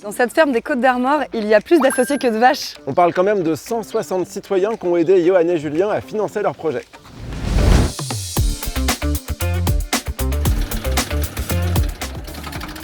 Dans cette ferme des Côtes d'Armor, il y a plus d'associés que de vaches. On parle quand même de 160 citoyens qui ont aidé Johan et Julien à financer leur projet.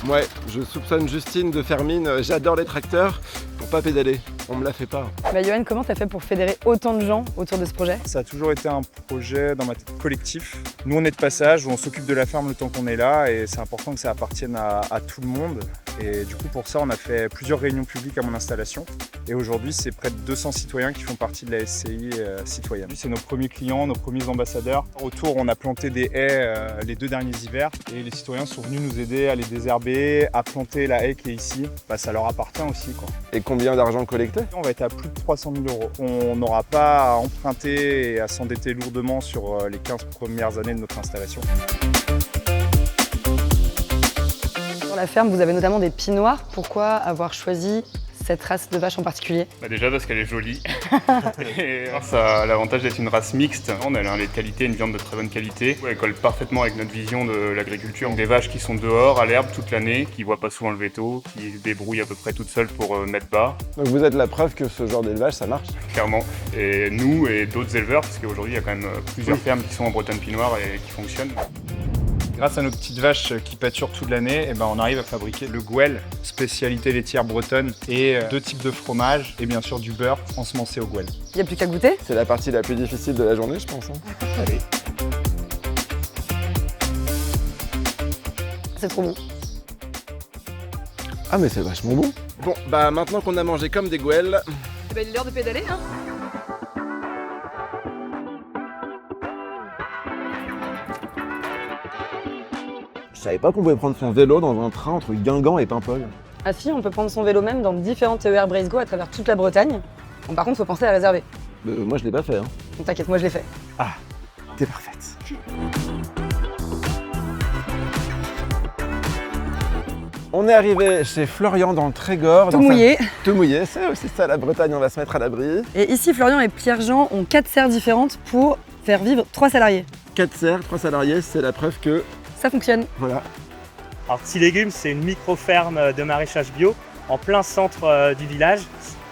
Ouais, je soupçonne Justine de faire mine, j'adore les tracteurs, pour pas pédaler. On me la fait pas. Johan, comment t'as fait pour fédérer autant de gens autour de ce projet? Ça a toujours été un projet dans ma tête collectif. Nous on est de passage, on s'occupe de la ferme le temps qu'on est là et c'est important que ça appartienne à tout le monde. Et du coup pour ça on a fait plusieurs réunions publiques à mon installation. Et aujourd'hui c'est près de 200 citoyens qui font partie de la SCI citoyenne. C'est nos premiers clients, nos premiers ambassadeurs. Autour on a planté des haies les 2 derniers hivers et les citoyens sont venus nous aider à les désherber, à planter la haie qui est ici. Ça leur appartient aussi, quoi. Et combien d'argent collecté? On va être à plus de 300 000 €. On n'aura pas à emprunter et à s'endetter lourdement sur les 15 premières années de notre installation. Sur la ferme, vous avez notamment des pinoirs. Pourquoi avoir choisi cette race de vache en particulier? Déjà parce qu'elle est jolie. Et ça a l'avantage d'être une race mixte. On a les qualités, une viande de très bonne qualité. Elle colle parfaitement avec notre vision de l'agriculture. Des vaches qui sont dehors, à l'herbe toute l'année, qui ne voient pas souvent le véto, qui se débrouillent à peu près toutes seules pour mettre bas. Donc vous êtes la preuve que ce genre d'élevage, ça marche? Clairement. Et nous et d'autres éleveurs, parce qu'aujourd'hui il y a quand même plusieurs fermes qui sont en Bretagne Pinoire et qui fonctionnent. Grâce à nos petites vaches qui pâturent toute l'année, on arrive à fabriquer le gouel, spécialité laitière bretonne, et 2 types de fromage, et bien sûr du beurre ensemencé au gouel. Il n'y a plus qu'à goûter. C'est la partie la plus difficile de la journée, je pense. Allez. C'est trop bon. Ah mais c'est vachement bon. Bon, maintenant qu'on a mangé comme des gouelles... Il est l'heure de pédaler, hein. Je savais pas qu'on pouvait prendre son vélo dans un train entre Guingamp et Paimpol. Ah si, on peut prendre son vélo même dans différents TER Breizego à travers toute la Bretagne. Bon, par contre, faut penser à réserver. Moi je l'ai pas fait. Bon, t'inquiète, moi je l'ai fait. Ah, t'es parfaite. On est arrivé chez Florian dans le Trégor. Tout mouillé. Tout mouillé, c'est aussi ça la Bretagne, on va se mettre à l'abri. Et ici, Florian et Pierre-Jean ont 4 serres différentes pour faire vivre 3 salariés. 4 serres, 3 salariés, c'est la preuve que... Ça fonctionne. Voilà. Alors Petit Légumes, c'est une micro-ferme de maraîchage bio en plein centre du village.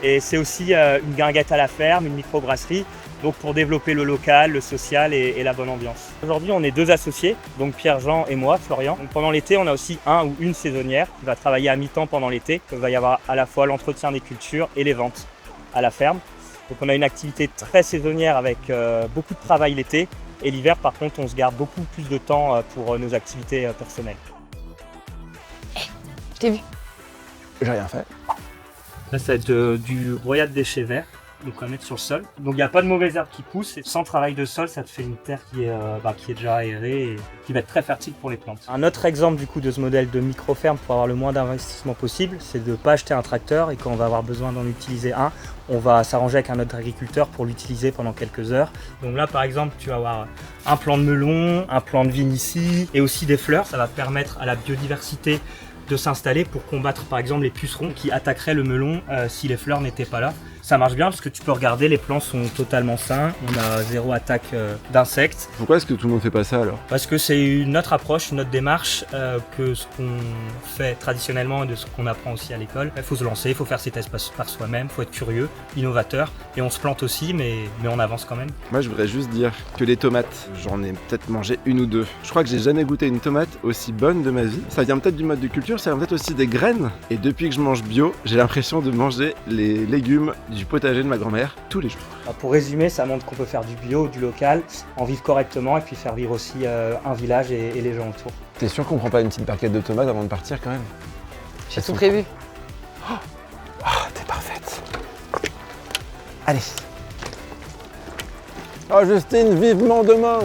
Et c'est aussi une guinguette à la ferme, une micro-brasserie, donc pour développer le local, le social et la bonne ambiance. Aujourd'hui, on est 2 associés, donc Pierre-Jean et moi, Florian. Donc pendant l'été, on a aussi un ou une saisonnière qui va travailler à mi-temps pendant l'été. Il va y avoir à la fois l'entretien des cultures et les ventes à la ferme. Donc on a une activité très saisonnière avec beaucoup de travail l'été. Et l'hiver, par contre, on se garde beaucoup plus de temps pour nos activités personnelles. Je t'ai vu. J'ai rien fait. Là, ça va être du broyat de déchets verts, donc on va mettre sur le sol. Donc il n'y a pas de mauvaises herbes qui poussent. Et sans travail de sol, ça te fait une terre qui est déjà aérée et qui va être très fertile pour les plantes. Un autre exemple du coup de ce modèle de micro-ferme pour avoir le moins d'investissement possible, c'est de ne pas acheter un tracteur et quand on va avoir besoin d'en utiliser un, on va s'arranger avec un autre agriculteur pour l'utiliser pendant quelques heures. Donc là par exemple, tu vas avoir un plant de melon, un plant de vigne ici et aussi des fleurs. Ça va permettre à la biodiversité de s'installer pour combattre par exemple les pucerons qui attaqueraient le melon si les fleurs n'étaient pas là. Ça marche bien parce que tu peux regarder, les plants sont totalement sains, on a 0 attaque d'insectes. Pourquoi est-ce que tout le monde fait pas ça alors? Parce que c'est une autre approche, une autre démarche que ce qu'on fait traditionnellement et de ce qu'on apprend aussi à l'école. Il faut se lancer, il faut faire ses tests par soi-même, il faut être curieux, innovateur. Et on se plante aussi, mais on avance quand même. Moi je voudrais juste dire que les tomates, j'en ai peut-être mangé 1 ou 2. Je crois que j'ai jamais goûté une tomate aussi bonne de ma vie. Ça vient peut-être du mode de culture, ça vient peut-être aussi des graines. Et depuis que je mange bio, j'ai l'impression de manger les légumes du potager de ma grand-mère tous les jours. Pour résumer, ça montre qu'on peut faire du bio, du local, en vivre correctement et puis faire vivre aussi un village et les gens autour. T'es sûr qu'on prend pas une petite barquette de tomates avant de partir quand même? J'ai tout prévu. Oh, t'es parfaite. Allez. Oh Justine, vivement demain!